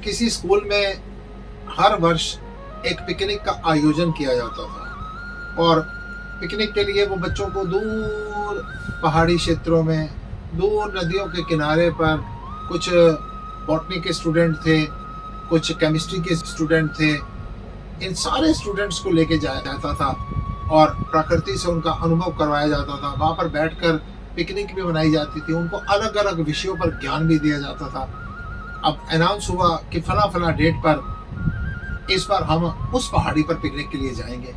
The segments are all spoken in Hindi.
किसी स्कूल में हर वर्ष एक पिकनिक का आयोजन किया जाता था और पिकनिक के लिए वो बच्चों को दूर पहाड़ी क्षेत्रों में, दूर नदियों के किनारे पर, कुछ बॉटनी के स्टूडेंट थे, कुछ केमिस्ट्री के स्टूडेंट थे, इन सारे स्टूडेंट्स को लेके जाया जाता था और प्रकृति से उनका अनुभव करवाया जाता था। वहाँ पर बैठकर पिकनिक भी मनाई जाती थी, उनको अलग अलग विषयों पर ज्ञान भी दिया जाता था। अब अनाउंस हुआ कि फला फला डेट पर इस बार हम उस पहाड़ी पर पिकनिक के लिए जाएंगे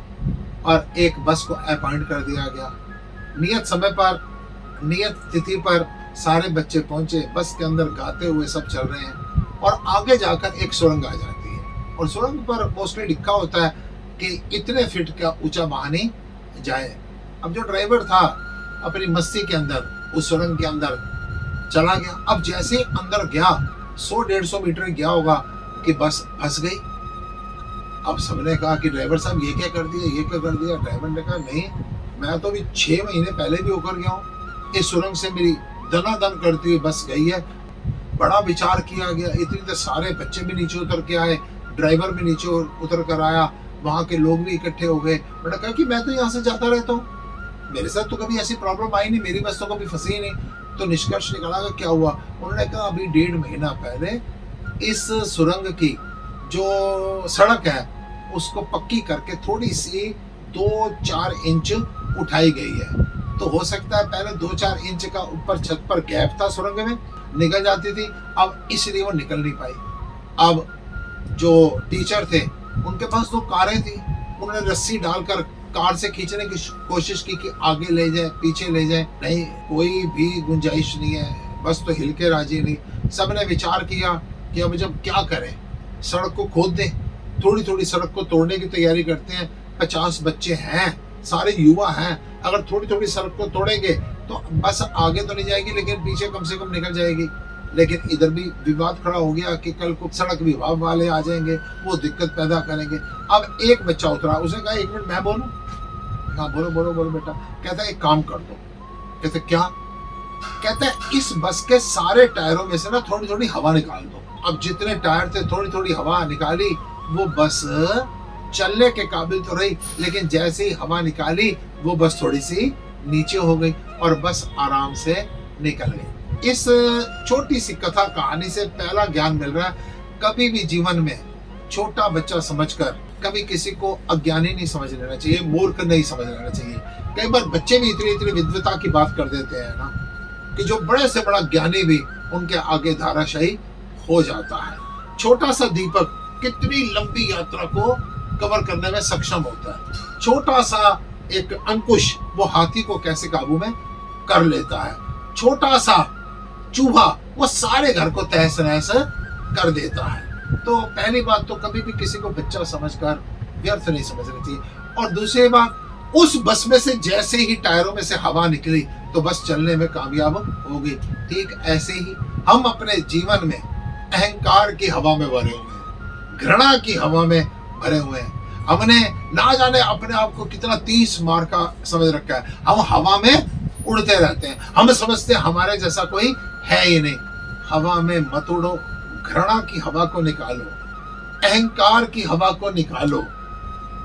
और एक बस को अपॉइंट कर दिया गया। नियत समय पर, नियत तिथि पर सारे बच्चे पहुंचे, बस के अंदर गाते हुए सब चल रहे हैं और आगे जाकर एक सुरंग आ जाती है और सुरंग पर मोस्टली लिखा होता है कि इतने फीट का ऊंचा वाहनी जाए। अब जो ड्राइवर था अपनी मस्ती के अंदर उस सुरंग के अंदर चला गया। अब जैसे अंदर गया 100-150 मीटर गया होगा कि बस फंस गई। अब सबने कहा कि ड्राइवर साहब ये क्या कर दिया, ये क्या कर दिया। ड्राइवर ने कहा नहीं, मैं तो अभी 6 महीने पहले भी होकर गया हूँ, इस सुरंग से मेरी दनादन करती हुई बस गई है। बड़ा विचार किया गया, इतनी तो सारे बच्चे भी नीचे उतर के आए, ड्राइवर भी नीचे उतर कर आया, वहाँ के लोग भी इकट्ठे हो गए। मैंने कहा कि मैं तो यहाँ से जाता रहता हूँ, मेरे साथ तो कभी ऐसी प्रॉब्लम आई नहीं, मेरी बस तो कभी फंसी ही नहीं। तो निष्कर्ष निकाला कि क्या हुआ। उन्होंने कहा अभी 1.5 महीना पहले इस सुरंग की जो सड़क है उसको पक्की करके थोड़ी सी 2-4 इंच उठाई गई है। तो हो सकता है पहले 2-4 इंच का ऊपर छत पर गैप था, सुरंग में निकल जाती थी, अब इसलिए वो निकल नहीं पाई। अब जो टीचर थे उनके पास 2 कारें थी, उन्होंने रस्सी डालकर कार से खींचने की कोशिश की कि आगे ले जाए, पीछे ले जाए, नहीं, कोई भी गुंजाइश नहीं है, बस तो हिल के राजी नहीं। सबने विचार किया कि अब जब क्या करें, सड़क को खोद दें। थोड़ी थोड़ी सड़क को तोड़ने की तैयारी करते हैं। 50 बच्चे हैं, सारे युवा हैं, अगर थोड़ी थोड़ी सड़क को तोड़ेंगे तो बस आगे तो नहीं जाएगी लेकिन पीछे कम से कम निकल जाएगी। लेकिन इधर भी विवाद खड़ा हो गया कि कल को सड़क विभाग वाले आ जाएंगे, वो दिक्कत पैदा करेंगे। अब एक बच्चा उतरा, उसने कहा 1 मिनट मैं बोलूं। हाँ बोलो बोलो बोलो बेटा। कहता है एक काम कर दो। कहते क्या? कहता है इस बस के सारे टायरों में से ना थोड़ी थोड़ी हवा निकाल दो। अब जितने टायर थे थोड़ी थोड़ी हवा निकाली, वो बस चलने के काबिल तो रही, लेकिन जैसे ही हवा निकाली वो बस थोड़ी सी नीचे हो गई और बस आराम से निकल गई। इस छोटी सी कथा कहानी से पहला ज्ञान मिल रहा है, कभी भी जीवन में छोटा बच्चा समझकर कभी किसी को अज्ञानी नहीं समझ लेना चाहिए, मूर्ख नहीं समझ लेना चाहिए। कई बार बच्चे भी इतनी इतनी विद्वता की बात कर देते हैं ना कि जो बड़े से बड़ा ज्ञानी भी उनके आगे धाराशायी हो जाता है। छोटा सा दीपक कितनी लंबी यात्रा को कवर करने में सक्षम होता है। छोटा सा एक अंकुश वो हाथी को कैसे काबू में कर लेता है। छोटा सा चूहा वो सारे घर को तहस नहस कर देता है। तो पहली बात तो कभी भी किसी को बच्चा समझकर व्यर्थ नहीं समझना चाहिए। और दूसरी बात, उस बस में से जैसे ही टायरों में से हवा निकली तो बस चलने में कामयाब हो गई। ठीक ऐसे ही हम अपने जीवन में अहंकार की हवा में भरे हुए हैं, घृणा की हवा में भरे हुए हैं। हमने ना जाने अपने आप को कितना 30 मार का समझ रखा है। हम हवा में उड़ते रहते हैं, हम समझते हैं हमारे जैसा कोई है ही नहीं। हवा में मत उड़ो, घृणा की हवा को निकालो, अहंकार की हवा को निकालो,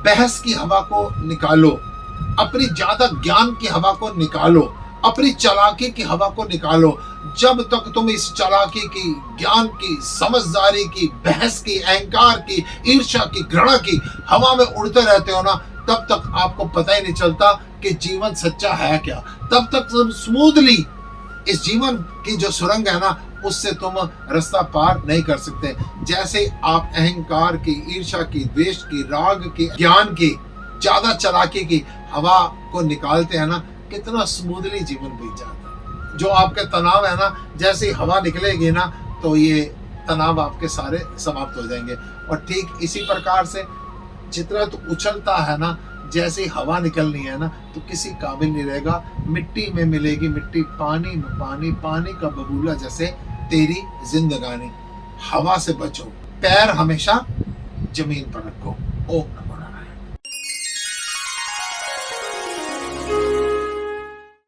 बहस की हवा को निकालो, अपनी ज्यादा ज्ञान की हवा को निकालो, अपनी चालाकी की हवा को निकालो। जब तक तुम इस चालाकी की, ज्ञान की, समझदारी की, बहस की, अहंकार की, ईर्ष्या की, घृणा की हवा में उड़ते रहते हो ना, तब तक आपको पता ही नहीं चलता कि जीवन सच्चा है क्या। तब तक तुम स्मूथली इस जीवन की जो सुरंग है ना, उससे तुम रास्ता पार नहीं कर सकते। जैसे आप अहंकार की, ईर्ष्या की, द्वेष की, राग की, ज्ञान की, ज्यादा चालाकी की हवा को निकालते हैं ना, कितना स्मूथली जीवन बीत जाता है। जो आपके तनाव है ना, जैसे ही हवा निकलेगी ना तो ये तनाव आपके सारे समाप्त हो जाएंगे। और ठीक इसी प्रकार से जितना तो उछलता है ना, जैसे ही हवा निकलनी है ना तो किसी काबिल नहीं रहेगा। मिट्टी में मिलेगी मिट्टी, पानी में पानी, पानी का बबूला जैसे तेरी जिंदगानी। हवा से बचो, पैर हमेशा जमीन पर रखो। ओम।